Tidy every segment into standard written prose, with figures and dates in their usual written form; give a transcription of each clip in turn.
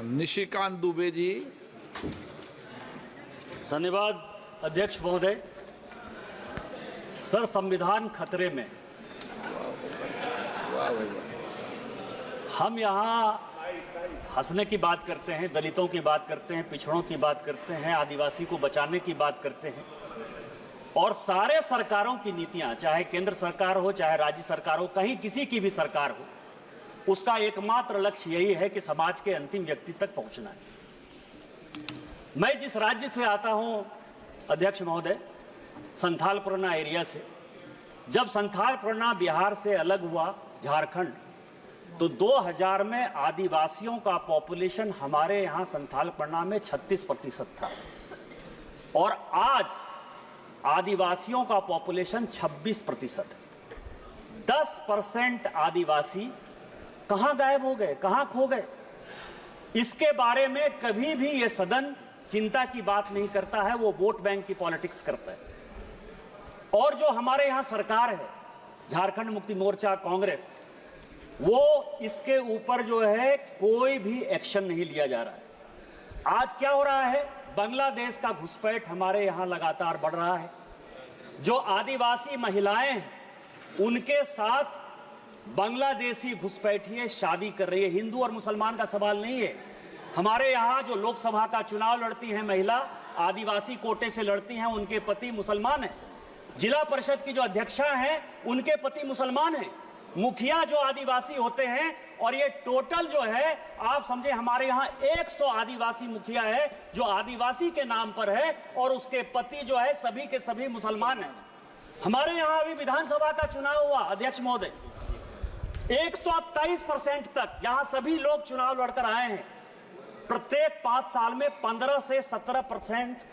निशिकांत दुबे जी। धन्यवाद अध्यक्ष महोदय। सर, संविधान खतरे में। हम यहाँ हंसने की बात करते हैं, दलितों की बात करते हैं, पिछड़ों की बात करते हैं, आदिवासी को बचाने की बात करते हैं, और सारे सरकारों की नीतियां, चाहे केंद्र सरकार हो चाहे राज्य सरकार हो, कहीं किसी की भी सरकार हो, उसका एकमात्र लक्ष्य यही है कि समाज के अंतिम व्यक्ति तक पहुंचना है। मैं जिस राज्य से आता हूं अध्यक्ष महोदय, संथाल परगना एरिया से, जब संथाल परगना बिहार से अलग हुआ, झारखंड, तो 2000 में आदिवासियों का पॉपुलेशन हमारे यहां संथाल परगना में 36% था, और आज आदिवासियों का पॉपुलेशन 26% है। 10% आदिवासी कहां गायब हो गए, कहां खो गए? इसके बारे में कभी भी यह सदन चिंता की बात नहीं करता है, वो वोट बैंक की पॉलिटिक्स करता है। और जो हमारे यहां सरकार है, झारखंड मुक्ति मोर्चा, कांग्रेस, वो इसके ऊपर जो है कोई भी एक्शन नहीं लिया जा रहा है। आज क्या हो रहा है? बांग्लादेश का घुसपैठ हमारे यहां लगातार बढ़ रहा है। जो आदिवासी महिलाएं हैं, उनके साथ बांग्लादेशी घुसपैठिए शादी कर रही है। हिंदू और मुसलमान का सवाल नहीं है। हमारे यहाँ जो लोकसभा का चुनाव लड़ती हैं महिला, आदिवासी कोटे से लड़ती हैं, उनके पति मुसलमान हैं। जिला परिषद की जो अध्यक्षा हैं, उनके पति मुसलमान हैं। मुखिया जो आदिवासी होते हैं, और ये टोटल जो है आप समझे, हमारे यहाँ 100 आदिवासी मुखिया है जो आदिवासी के नाम पर है, और उसके पति जो है सभी के सभी मुसलमान हैं। हमारे यहाँ अभी विधानसभा का चुनाव हुआ अध्यक्ष महोदय, 123% तक यहाँ सभी लोग चुनाव लड़कर आए हैं। प्रत्येक 5 साल में 15 से 17%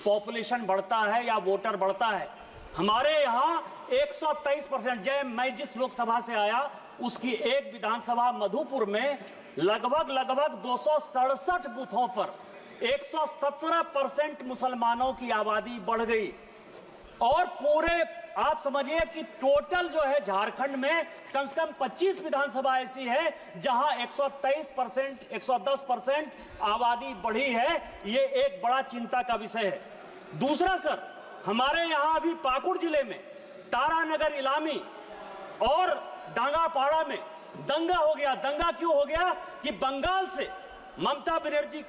पॉपुलेशन बढ़ता है या वोटर बढ़ता है। हमारे यहाँ 123%। जय, मैं जिस लोकसभा से आया उसकी एक विधानसभा मधुपुर में लगभग 267 बूथों पर 117% मुसलमानों की आबादी बढ़ गई। और पूरे आप समझिए कि टोटल जो है झारखंड में कम से कम 25 विधानसभा ऐसी है जहां 123%, 110% आबादी बढ़ी है। ये एक बड़ा चिंता का विषय है। दूसरा सर, हमारे यहां अभी पाकुड़ जिले में तारानगर, इलामी और डांगापाड़ा में दंगा हो गया। दंगा क्यों हो गया? कि बंगाल से ममता बनर्जी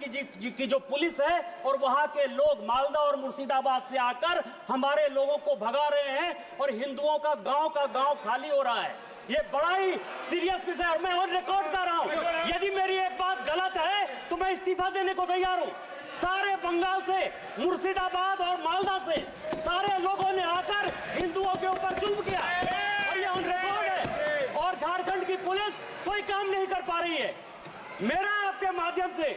की जो पुलिस है और वहां के लोग मालदा और मुर्शिदाबाद से आकर हमारे लोगों को भगा रहे हैं, और हिंदुओं का गांव खाली हो रहा है। ये बड़ा ही सीरियस विषय है। मैं और रिकॉर्ड कर रहा हूं, यदि मेरी एक बात गलत है तो मैं इस्तीफा देने को तैयार हूं। सारे बंगाल से, मुर्शिदाबाद और मालदा से सारे लोगों ने आकर हिंदुओं के ऊपर जुल्म किया, और ये ऑन रिकॉर्ड है। और झारखंड की पुलिस कोई काम नहीं कर पा रही है। मेरा आपके माध्यम से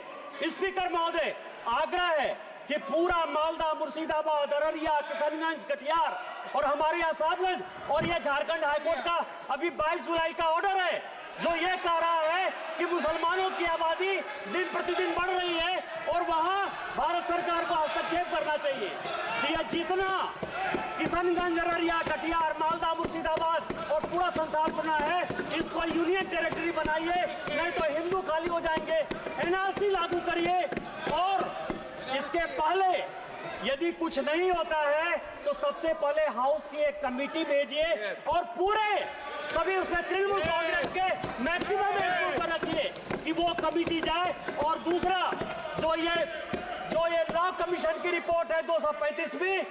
स्पीकर महोदय आग्रह है कि पूरा मालदा, मुर्शिदाबाद, अररिया, किशनगंज, कटिहार और हमारे यहाँ साहबगंज, और ये झारखंड हाईकोर्ट का अभी 22 जुलाई का ऑर्डर है जो ये कह रहा है कि मुसलमानों की आबादी दिन प्रतिदिन बढ़ रही है और वहां भारत सरकार को हस्तक्षेप करना चाहिए। कि यह जितना किशनगंज, अररिया, कटिहार, मालदा, मुर्शिदाबाद और पूरा संथाल परगना है, इसको यूनियन टेरिटरी बनाइए, नहीं तो हिंदू खाली हो जाएंगे। एनआरसी लागू करिए, और इसके पहले यदि कुछ नहीं होता है तो सबसे पहले हाउस की एक कमेटी भेजिए, और पूरे सभी उसमें तृणमूल कांग्रेस के मैक्सिमम पर रखिए कि वो कमेटी जाए। और दूसरा, जो ये लॉ कमीशन की रिपोर्ट है 235वीं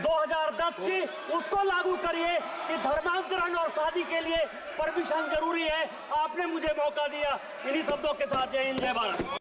2010 की, उसको लागू करिए कि धर्मांतरण और शादी के लिए परमिशन जरूरी है। आपने मुझे मौका दिया। इन्हीं शब्दों के साथ जय हिंद, जय भारत।